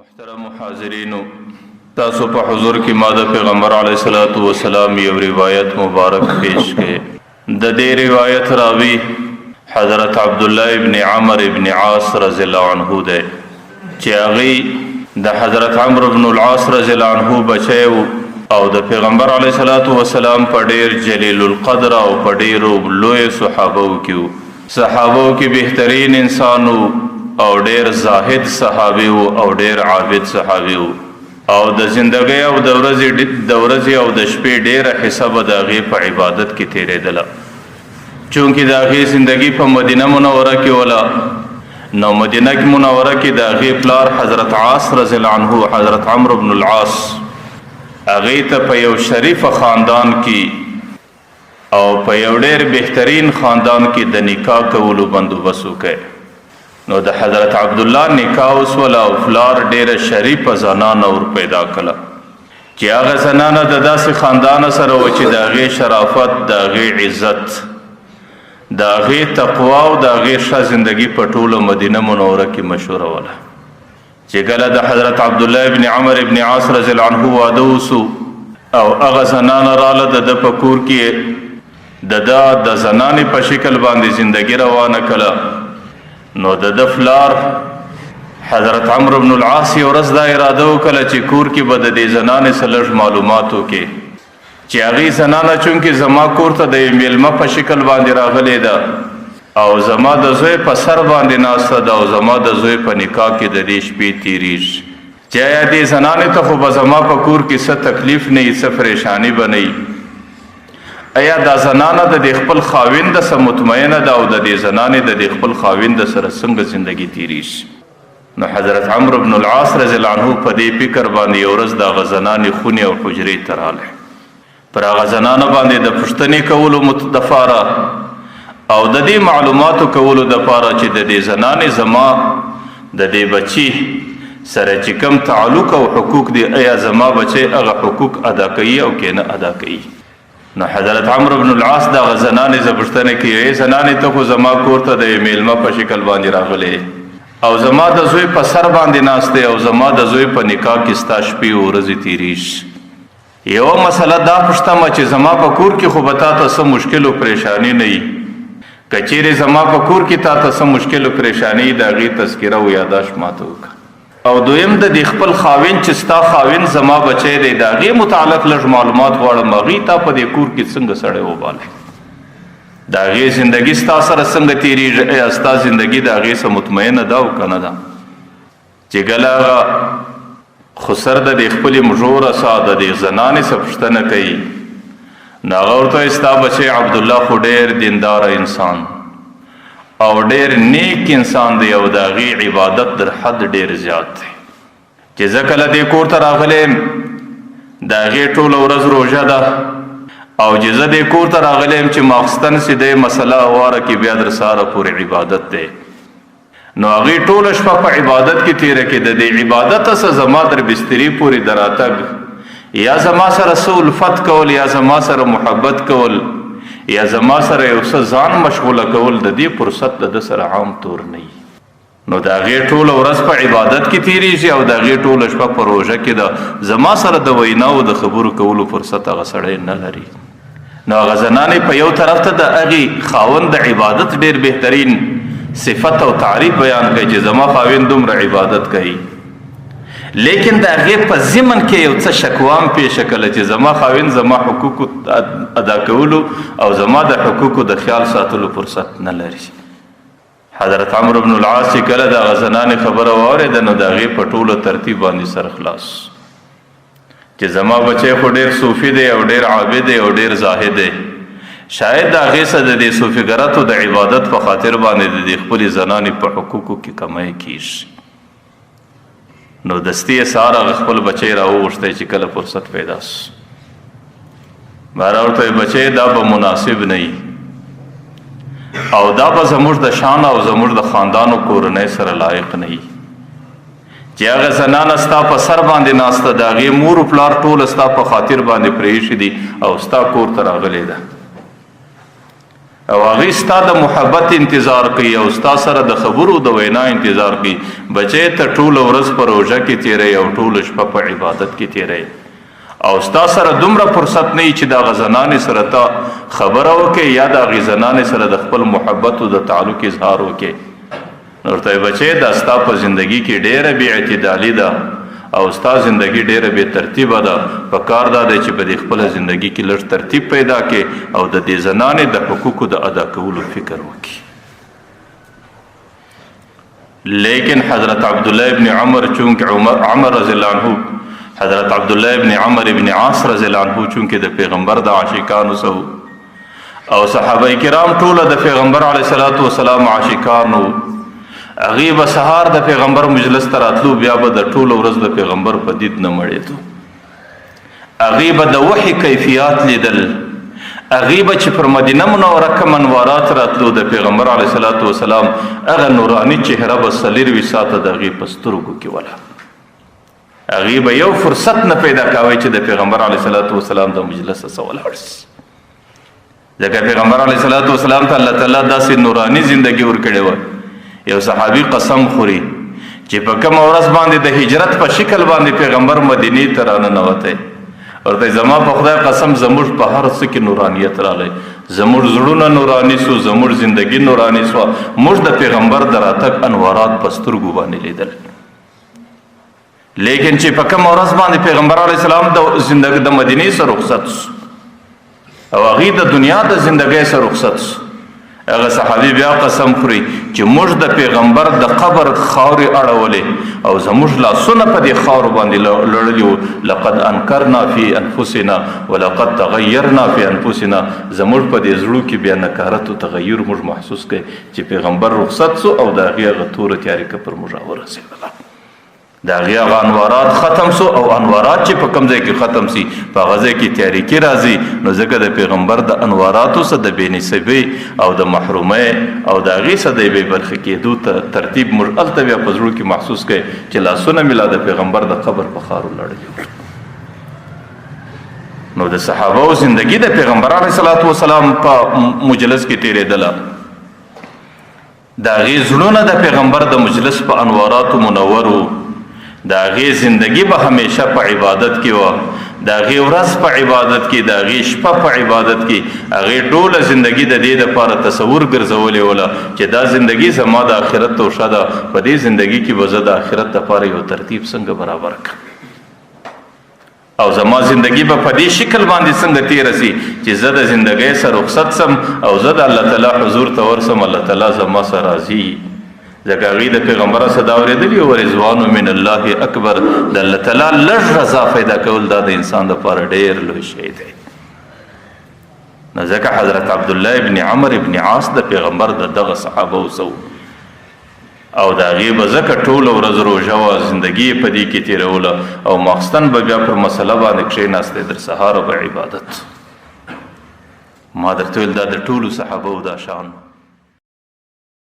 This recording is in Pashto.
محترم حاضرینو، تاسو په حضور کې ما د پیغمبر علیه الصلاۃ والسلام یو روایت مبارک پیش کړي. د دې روایت راوی حضرت عبدالله ابن عمر ابن عاص رضی الله عنه دی چې هغه د حضرت عمرو بن العاص رضی الله عنه بچی او د پیغمبر علیه الصلاۃ والسلام په ډیر جلیل القدر او په ډیرو لوی صحابو کې بهترین انسانو او ډیر زاهد صحابي او ډیر عابد صحابي او د زندګۍ او د ورځې او د شپې ډیره حساب د هغې په عبادت کې تیرېدله. چونکې د هغې زندګي په مدینه منوره کې وله، نو مدینه منوره کې د هغې پلار حضرت عاص رضی الله عنه حضرت عمرو بن العاص هغې ته په یو شریف خاندان کې او په یو ډیر بهترین خاندان کې د نکاح کولو بندوبست وکړ. نو د حضرت عبدالله نکاح وسوله او پلار ډیره شریفه زنانه ور پیدا کړه چې هغه زنانه د داسې خاندان سره و چې د هغې شرافت، د هغې عزت، د هغې تقوا او د هغې ښه زندګي په ټوله مدینه منوره کې مشهوره وله. چې کله د حضرت عبدالله ابن عمر ابن عاص رضی الله عنه واده وسو او هغه زنانه راله د ده په کور کې د ده د زنانې په شکل باندې زندګي روانه کړه. نو د ده پلار حضرت عمرو بن العاص یو ورځ دا اراده وکړه چې کور کې به د دې زنانې څه لږ معلومات وکړي چې هغې زنانه چونکې زما کور ته د یو میلمه په شکل باندې راغلې ده او زما د زوی په سر باندې ناسته ده او زما د زوی په نکاح کې د دې شپې تېرېږي، چې آیا دې زنانې ته خو به زما په کور کې څه تکلیف نه وي، څه پریشاني به نه وي، ایا دا زنانه د دې خپل خاوند سره مطمئنه ده او د دې زنانې د دې خپل خاوند سره څنګه زندگی تیریږي؟ نو حضرت عمرو بن العاص رضی الله عنه په دې فکر باندې یو ورځ د هغه زنانې خونې او حجرې ته راغلی. پر هغه زنانه باندې د پوښتنې کولو دپاره او د دې معلوماتو کولو دپاره چې د دې زنانې زما د دې بچي سره چې کوم تعلق او حقوق دي، ایا زما بچی هغه حقوق ادا کوي او که نه ادا کوي. نو حضرت عمرو بن العاص د هغه زنانې زه پوښتنه کوي، ای زنانې ته خو زما کور ته د میلمه په شکل باندې راغلی او زما د زوی په سر باندې ناست دی او زما د زوی په نکاح کې ستا شپې او ورځې تېرېږي. یوه مسله دا پوښتمه چې زما په کور کې خو به تا ته څه مشکل او پریشاني نه وي، که چیرې زما په کور کې تا ته څه مشکل او پریشاني د هغې تذکره او یاداشت ماته وکړه. او دویم د دې خپل خاوند چې ستا خاوند زما بچی دی د هغې متعلق لږ معلومات غواړم، هغې تا په دې کور کې څنګه سړی وبالی، د هغې زندګي ستا سره څنګه تېرېږي، ایا ستا زندګي د هغې څه مطمئنه ده او که نه ده؟ چې کله هغه خسر د دې خپلې مژوره سا د دې زنانې څه پوښتنه کوي، نو هغه ورته وایي ستا بچی عبدالله خو ډېر دینداره انسان او ډیر نیک انسان دی او د هغې عبادت در حد ډیر زیات دی، چې زه کله دې کور ته راغلی یم د هغې ټوله ورځ روژه ده او چې زه دې کور ته راغلی یم چې ماخستن چې دی مسله واره کې بیا در سهاره پورې عبادت دی، نو هغې ټوله شپه په عبادت کې تېره کې د دې عبادته څه زما در بسترې پورې د راتګ یا زما سره څه الفت کول یا زما سره محبت کول یا زما سره یو څه ځان مشغوله کول د دې فرصت د ده سره عام طور نه وي. نو د هغې ټوله ورځ په عبادت کې تېرېږي او د هغې ټوله شپه په روژه کې ده زما سره د ویناو د خبرو کولو فرصت هغه سړی نه لري. نو هغه زنانې په یو طرف ته د هغې خاوند د عبادت ډېر بهترین صفت او تعریف بیان کوي چې زما خاوند دومره عبادت کوي، لیکن د هغې په ضمن کې یو څه شکوام پیښه کړله چې زما خاوند زما حقوقو ادا کولو او زما د حقوقو د خیال ساتلو فرصت نه لري. حضرت عمرو بن العاص چې کله د هغه زنانې خبره واورېده نو د هغې په ټوله ترتیب باندې سر خلاص چې زما بچی خو ډېر صوفي دی او ډېر عابد دی او ډېر زاهد دی، شاید د هغې څه د دې صوفیګرتو د عبادت په خاطر باندې د دې خپلې زنانې په حقوقو کې کمی کیږي. نو دستی سهار هغه خپل بچی راوغوښتی چې کله فرصت پیدا سو، بهر ورته وایي بچی دا به مناسب نه وي او دا به زموږ د شان او زموږ د خاندان او کورنۍ سره لایق نه وي چې هغه زنانه ستا په سر باندې ناسته د هغې مور و پلار ټوله ستا په خاطر باندې پرېښي دي او ستا کور ته راغلې ده. او هغه ستا د محبت انتظار کوي او ستا سره د خبرو د وینا انتظار کوي. بچی ته ټول ورځ په روژه کې تیری او ټول شپه په عبادت کې تیری او ستا سره دومره فرصت نه چې د هغه زنانې سره ته خبره وکړې یا د هغې زنانې سره د خپل محبت او د تعلق اظهار وکړې. نو ورته بچی دا ستا په زندګي کې ډېره بې اعتدالي ده او ستا زندگی ډیره بې ترتیبه ده. په کار دا دی چې په دې خپله زندگی کې لږ ترتیب پیدا کړي او د دې زنانې د حقوقو د ادا کولو فکر وکړي. لیکن حضرت عبدالله ابن عمر چونکه عمر رضی الله عنه حضرت عبدالله ابن عمر ابن عاص رضی الله عنه چونکه د پیغمبر د عاشقانو سو او صحابه کرام ټوله د پیغمبر علیه الصلاۃ والسلام عاشقانو. هغې به سهار د پیغمبر مجلس ته راتلو بیا به د ټوله ورځ د پیغمبر په دید نه مړېدو. هغې به د وحي کیفیات لیدل. هغې به چې پر مدینه منوره کوم انوارات راتلو د پیغمبر علیه الصلاۃ والسلام هغه نوراني چهره به 24 ساعته د هغې په سترګو کې وله. هغې به یو فرصت نه پیدا کوی چې د پیغمبر علیه الصلاۃ والسلام د مجلس څخه ولاړ شي. ځکه پیغمبر علیه الصلاۃ والسلام ته الله تعالی داسې نوراني زندګي ورکړې وه. یو صحابي قسم خوري چې په کومه ورځ باندې د هجرت په شکل باندې پیغمبر مدینې ته راننوتی. ورته زما په خدای قسم زموږ په هر څه کې نورانیت راغلی. زموږ زړونه نوراني سو، زموږ زندگی نوراني سوه. موږ د پیغمبر د راتګ انوارات په سترګو باندې لیدل. لیکن چې په کومه ورځ باندې پیغمبر علیه السلام د زندګۍ د مدینې سره رخصت سو او هغې د دنیا د زندګۍ سره رخصت سو، هغه صحابي بیا قسم خوري چې موږ د پیغمبر د قبر خاورې اړولې او زموږ لاسونه په دې خاورو باندې لړلي وو. لقد انکرنا فی انفسنا ولقد تغیرنا فی انفسنا. زموږ په دې زړو کې بیا نکارت او تغیر موږ محسوس کړئ چې پیغمبر رخصت سو او د هغې هغه توره تیاري که پر موږ ورسېدله. د هغې هغه انوارات ختم سو او انوارات چې په کوم ځای کې ختم سي په هغه ځای کې تیاریکي راځي. نو ځکه د پیغمبر د انواراتو څخه د بېنسبۍ او د محرومۍ او د هغې څخه د بې برخې کېدو ترتیب موږ هلته بیا په زړو کې محسوس کړئ چې لاسونه مې لا د پیغمبر د قبر په خارو لړلي. نو د صحابو زندگی د پیغمبر علیه الصلاۃ والسلام په مجلس کې تېرېدله. د هغې زړونه د پیغمبر د مجلس په انواراتو منور وو. د هغې زندگی به همیشه په عبادت کې وه. د هغې ورځ په عبادت کې، د هغې شپه په عبادت کې. هغې ټوله زندگی د دې دپاره تصور ګرځولې وله چې دا زندگی زما د آخرت توشه ده. په دې زندگی کې به زه د آخرت دپاره یو ترتیب څنګه برابر کړم او زما زندگی به په دې شکل باندې څنګه تېره سي چې زه د زندګۍ سره رخصت سم او زه د الله تعالی حضور ته ورسم. الله تعالی زما سره راضي. ځکه هغې د پیغمبر څخه دا اورېدلي و رضوان من الله اکبر. د الله تعالی لږ رضا پیدا کول دا د انسان دپاره ډېر لوی شی دی. نو ځکه حضرت عبدالله ابن عمر ابن عاص د پیغمبر د دغه صحابه سو او د هغې به ځکه ټوله ورځ روژه وه، زندګي یې په دې کې تېروله او ماخستن به بیا پر مسله باندې کښېناستی تر سهاره به عبادت. ما درته ویل دا د ټولو صحابو دا شان